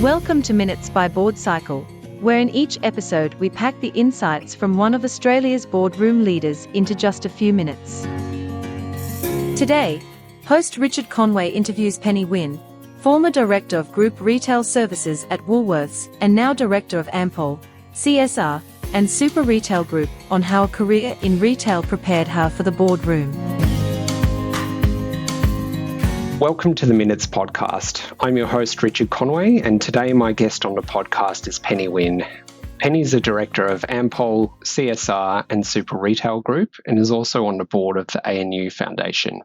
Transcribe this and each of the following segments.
Welcome to Minutes by Board Cycle, where in each episode we pack the insights from one of Australia's boardroom leaders into just a few minutes. Today, host Richard Conway interviews Penny Winn, former Director of Group Retail Services at Woolworths and now Director of Ampol, CSR, and Super Retail Group, on how a career in retail prepared her for the boardroom. Welcome to the Minutes podcast. I'm your host, Richard Conway, and today my guest on the podcast is Penny Winn. Penny is a director of Ampol, CSR, and Super Retail Group, and is also on the board of the ANU Foundation.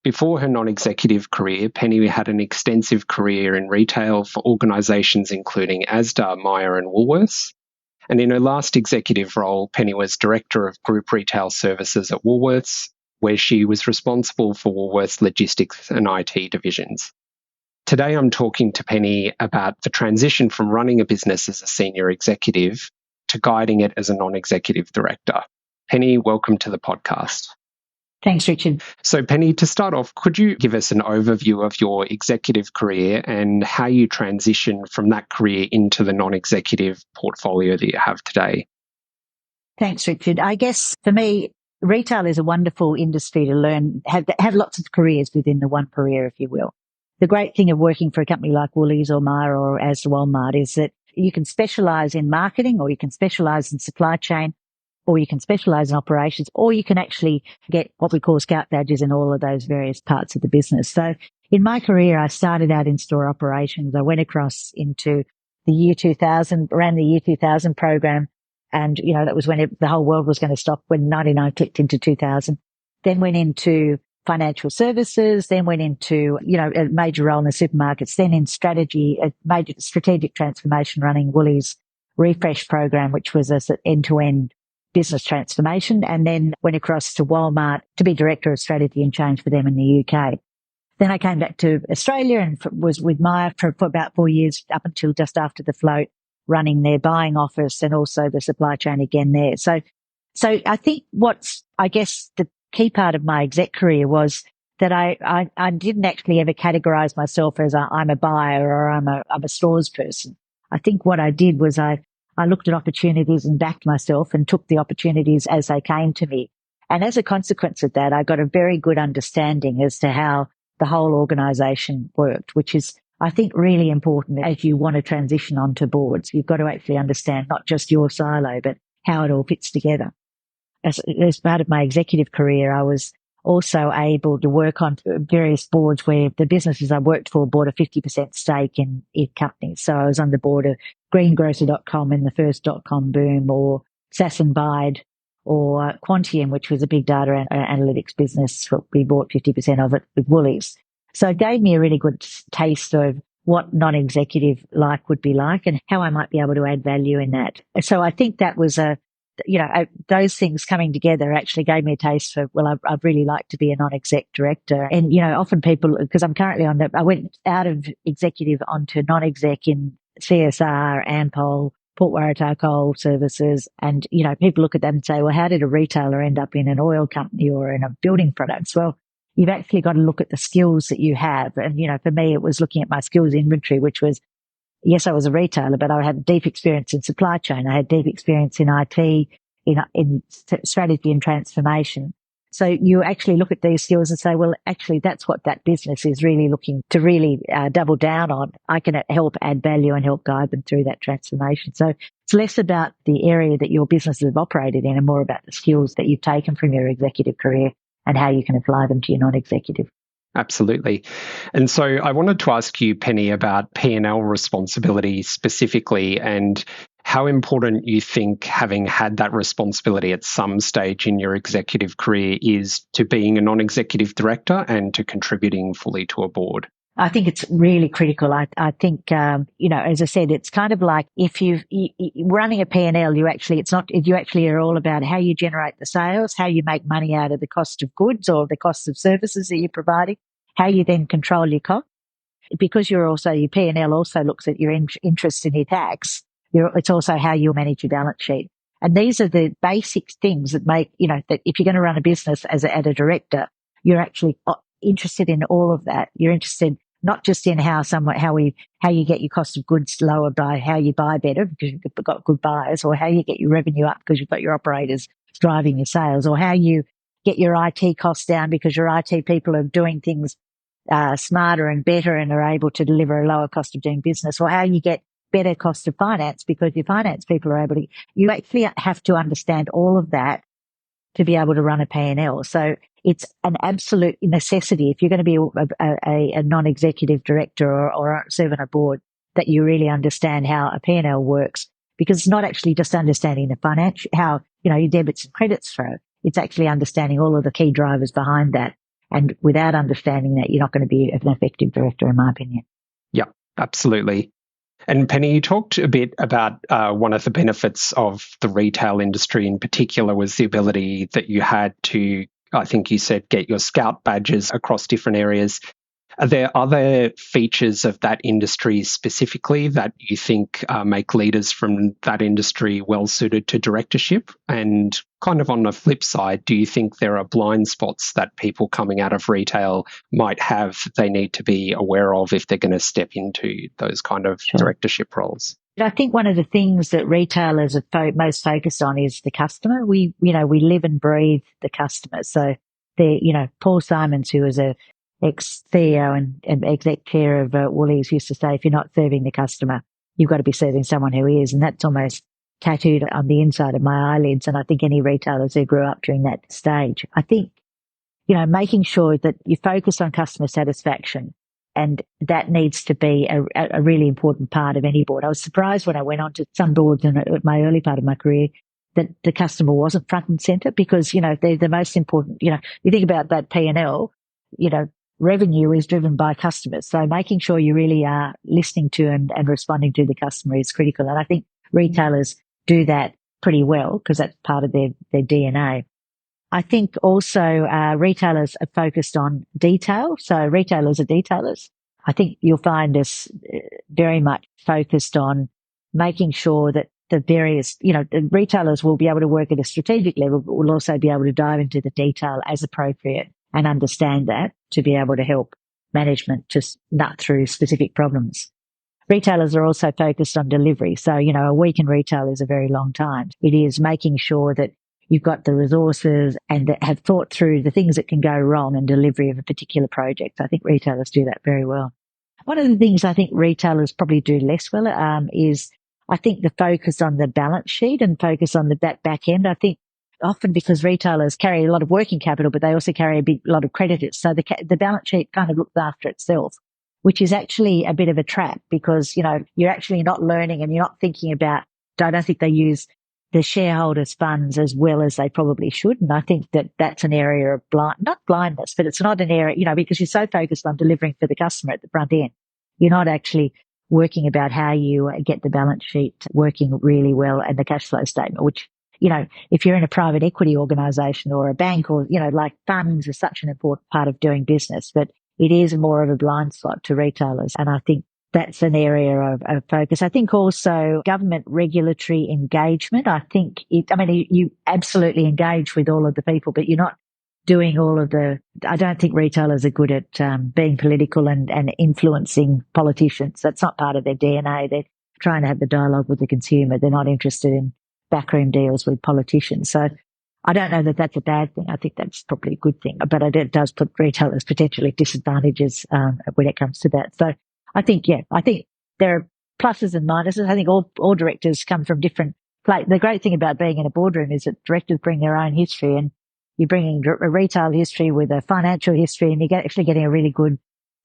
Before her non-executive career, Penny had an extensive career in retail for organisations including Asda, Myer, and Woolworths. And in her last executive role, Penny was Director of Group Retail Services at Woolworths, where she was responsible for Woolworths logistics and IT divisions. Today I'm talking to Penny about the transition from running a business as a senior executive to guiding it as a non-executive director. Penny, welcome to the podcast. Thanks, Richard. So Penny, to start off, could you give us an overview of your executive career and how you transitioned from that career into the non-executive portfolio that you have today? Thanks, Richard. I guess for me, retail is a wonderful industry to learn, have lots of careers within the one career, if you will. The great thing of working for a company like Woolies or Myer or Asda Walmart is that you can specialise in marketing, or you can specialise in supply chain, or you can specialise in operations, or you can actually get what we call scout badges in all of those various parts of the business. So in my career, I started out in store operations. I went across into the year 2000, ran the year 2000 program. And, that was when the whole world was going to stop, when 99 clicked into 2000. Then went into financial services, then went into, a major role in the supermarkets, then in strategy, a major strategic transformation running Woolies refresh program, which was an end-to-end business transformation, and then went across to Walmart to be Director of Strategy and Change for them in the UK. Then I came back to Australia and was with Myer for about 4 years, up until just after the float, running their buying office and also the supply chain again there. So I think the key part of my exec career was that I didn't actually ever categorize myself as I'm a buyer or I'm a stores person. I think what I did was I looked at opportunities and backed myself and took the opportunities as they came to me. And as a consequence of that, I got a very good understanding as to how the whole organization worked, which is, I think, really important as you want to transition onto boards. You've got to actually understand not just your silo, but how it all fits together. As part of my executive career, I was also able to work on various boards where the businesses I worked for bought a 50% stake in companies. So I was on the board of greengrocer.com in the first .com boom, or Sass & Bide, or Quantium, which was a big data analytics business. We bought 50% of it with Woolies. So it gave me a really good taste of what non-executive life would be like and how I might be able to add value in that. So I think that was those things coming together actually gave me a taste for, I'd really like to be a non-exec director. And, often people, because I'm currently I went out of executive onto non-exec in CSR, Ampol, Port Waratah Coal Services. And, people look at that and say, well, how did a retailer end up in an oil company or in a building products? Well, you've actually got to look at the skills that you have. And, for me, it was looking at my skills inventory, which was, yes, I was a retailer, but I had deep experience in supply chain. I had deep experience in IT, in strategy and transformation. So you actually look at these skills and say, well, actually, that's what that business is really looking to really double down on. I can help add value and help guide them through that transformation. So it's less about the area that your business has operated in and more about the skills that you've taken from your executive career and how you can apply them to your non-executive. Absolutely. And so I wanted to ask you, Penny, about P&L responsibility specifically, and how important you think having had that responsibility at some stage in your executive career is to being a non-executive director and to contributing fully to a board. I think it's really critical. I think, as I said, it's kind of like if you running a P&L, you actually are all about how you generate the sales, how you make money out of the cost of goods or the cost of services that you're providing, how you then control your cost. Because your P&L also looks at your interest in your tax. It's also how you manage your balance sheet. And these are the basic things that make, that if you're going to run a business as a director, you're actually interested in all of that. You're interested not just in how you get your cost of goods lower by how you buy better because you've got good buyers, or how you get your revenue up because you've got your operators driving your sales, or how you get your IT costs down because your IT people are doing things smarter and better and are able to deliver a lower cost of doing business, or how you get better cost of finance because your finance people are able to. You actually have to understand all of that to be able to run a P&L. So it's an absolute necessity if you're going to be a non-executive director or serve on a board, that you really understand how a P&L works, because it's not actually just understanding the financial, how, your debits and credits flow. It's actually understanding all of the key drivers behind that. And without understanding that, you're not going to be an effective director, in my opinion. Yeah, absolutely. And Penny, you talked a bit about one of the benefits of the retail industry in particular was the ability that you had to, I think you said, get your scout badges across different areas. Are there other features of that industry specifically that you think make leaders from that industry well suited to directorship? And kind of on the flip side, do you think there are blind spots that people coming out of retail might have that they need to be aware of if they're going to step into those kind of directorship roles? I think one of the things that retailers are most focused on is the customer. We live and breathe the customer. So Paul Simons, who was a ex-CEO and exec chair of Woolies, used to say, if you're not serving the customer, you've got to be serving someone who is. And that's almost tattooed on the inside of my eyelids. And I think any retailers who grew up during that stage, I think, making sure that you focus on customer satisfaction, and that needs to be a really important part of any board. I was surprised when I went on to some boards in my early part of my career that the customer wasn't front and center, because, they're the most important. You think about that P&L, revenue is driven by customers. So making sure you really are listening to and responding to the customer is critical. And I think retailers do that pretty well because that's part of their DNA. I think also retailers are focused on detail. So retailers are detailers. I think you'll find us very much focused on making sure that the various, the retailers will be able to work at a strategic level, but will also be able to dive into the detail as appropriate and understand that to be able to help management just nut through specific problems. Retailers are also focused on delivery. So, a week in retail is a very long time. It is making sure that you've got the resources and that have thought through the things that can go wrong in delivery of a particular project. I think retailers do that very well. One of the things I think retailers probably do less well is, I think, the focus on the balance sheet and focus on that back end. I think often because retailers carry a lot of working capital, but they also carry a lot of creditors. So the balance sheet kind of looks after itself, which is actually a bit of a trap because, you're actually not learning and you're not thinking about, I don't think they use the shareholders' funds as well as they probably should. And I think that that's an area of not blindness, but it's not an area, because you're so focused on delivering for the customer at the front end. You're not actually working about how you get the balance sheet working really well and the cash flow statement, which, if you're in a private equity organization or a bank or, like funds are such an important part of doing business, but it is more of a blind spot to retailers. And I think that's an area of focus. I think also government regulatory engagement. I think you absolutely engage with all of the people, but you're not doing all of I don't think retailers are good at being political and influencing politicians. That's not part of their DNA. They're trying to have the dialogue with the consumer. They're not interested in backroom deals with politicians. So I don't know that that's a bad thing. I think that's probably a good thing, but it does put retailers potentially at disadvantages when it comes to that. So I think there are pluses and minuses. I think all directors come from different places. The great thing about being in a boardroom is that directors bring their own history, and you're bringing a retail history with a financial history, and you're actually getting a really good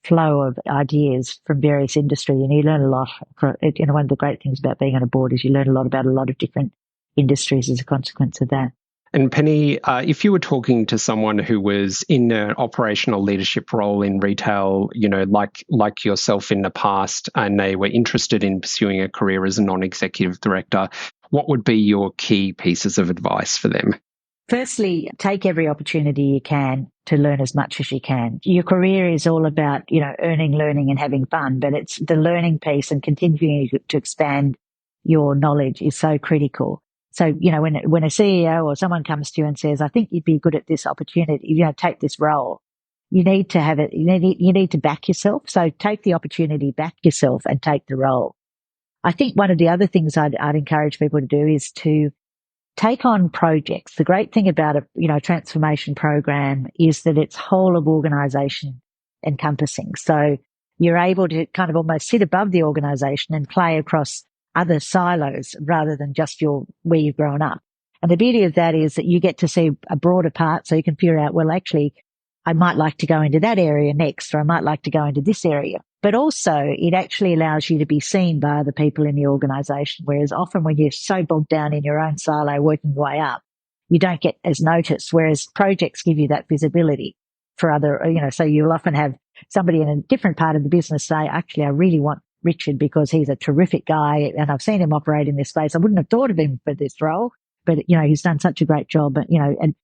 flow of ideas from various industry, and you learn a lot. One of the great things about being on a board is you learn a lot about a lot of different industries as a consequence of that. And Penny, if you were talking to someone who was in an operational leadership role in retail, like yourself in the past, and they were interested in pursuing a career as a non-executive director, what would be your key pieces of advice for them? Firstly, take every opportunity you can to learn as much as you can. Your career is all about, earning, learning and having fun, but it's the learning piece and continuing to expand your knowledge is so critical. So, when a CEO or someone comes to you and says, I think you'd be good at this opportunity, take this role, you need to have it. You need to back yourself. So take the opportunity, back yourself, and take the role. I think one of the other things I'd encourage people to do is to take on projects. The great thing about a transformation program is that it's whole of organisation encompassing. So you're able to kind of almost sit above the organisation and play across other silos rather than just where you've grown up. And the beauty of that is that you get to see a broader part, so you can figure out, well, actually, I might like to go into that area next, or I might like to go into this area. But also, it actually allows you to be seen by other people in the organisation, whereas often when you're so bogged down in your own silo working your way up, you don't get as noticed, whereas projects give you that visibility for other, so you'll often have somebody in a different part of the business say, actually, I really want Richard because he's a terrific guy and I've seen him operate in this space. I wouldn't have thought of him for this role, but, he's done such a great job, and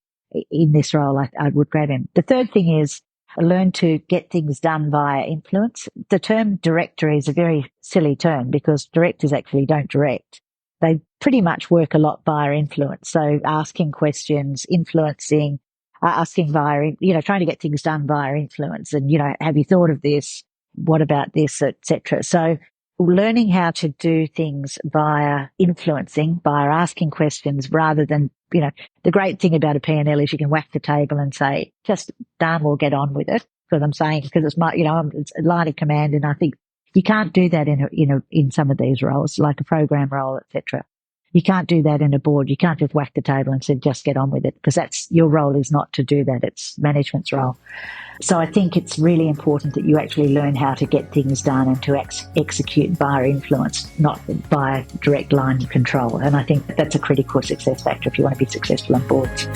in this role, I would grab him. The third thing is learn to get things done via influence. The term director is a very silly term because directors actually don't direct. They pretty much work a lot via influence. So asking questions, influencing, asking via, trying to get things done via influence. And, have you thought of this? What about this, etc. So learning how to do things via influencing, via asking questions rather than, the great thing about a P&L is you can whack the table and say, just done, we'll get on with it. Because it's my, it's a line of command. And I think you can't do that in some of these roles, like a program role, etc. You can't do that in a board. You can't just whack the table and say, just get on with it, because your role is not to do that. It's management's role. So I think it's really important that you actually learn how to get things done and to execute via influence, not by direct line control. And I think that's a critical success factor if you want to be successful on boards.